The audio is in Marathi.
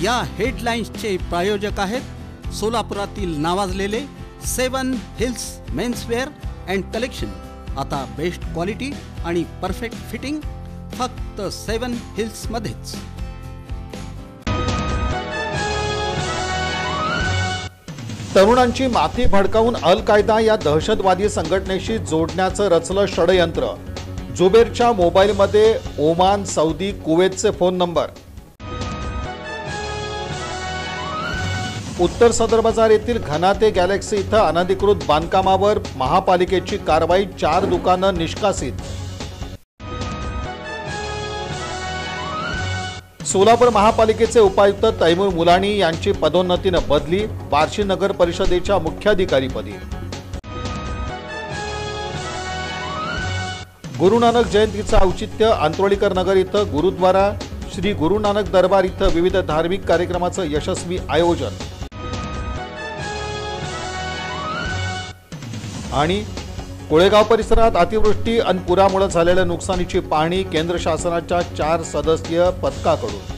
या हेडलाईन्सचे प्रायोजक आहेत सोलापुरातील नावाजलेले 7 हिल्स मेन्सवेअर अँड कलेक्शन। आता बेस्ट क्वालिटी आणि परफेक्ट फिटिंग फक्त 7 हिल्स मध्येच। तरुणांची माथी भडकावून अल कायदा या दहशतवादी संघटनेशी जोडण्याचं रचलं षडयंत्र। जुबेरच्या मोबाईलमध्ये ओमान, सौदी, कुवेतचे फोन नंबर। उत्तर सदर बाजार येथील घनाते गॅलेक्सी इथं अनधिकृत बांधकामावर महापालिकेची कारवाई, 4 दुकानं निष्कासित। सोलापूर महापालिकेचे उपायुक्त तैमूर मुलानी यांची पदोन्नतीनं बदली, बार्शी नगर परिषदेच्या मुख्याधिकारीपदी। गुरु नानक जयंतीचं औचित्य अंतरोलीकर नगर इथं गुरुद्वारा श्री गुरु नानक दरबार इथं विविध धार्मिक कार्यक्रमाचं यशस्वी आयोजन। आणि कोळेगाव परिसरात अतिवृष्टी आणि पुरामुळे झालेल्या नुकसानीची पाहणी केंद्र शासनाच्या 4 सदस्यीय पथकाकडून।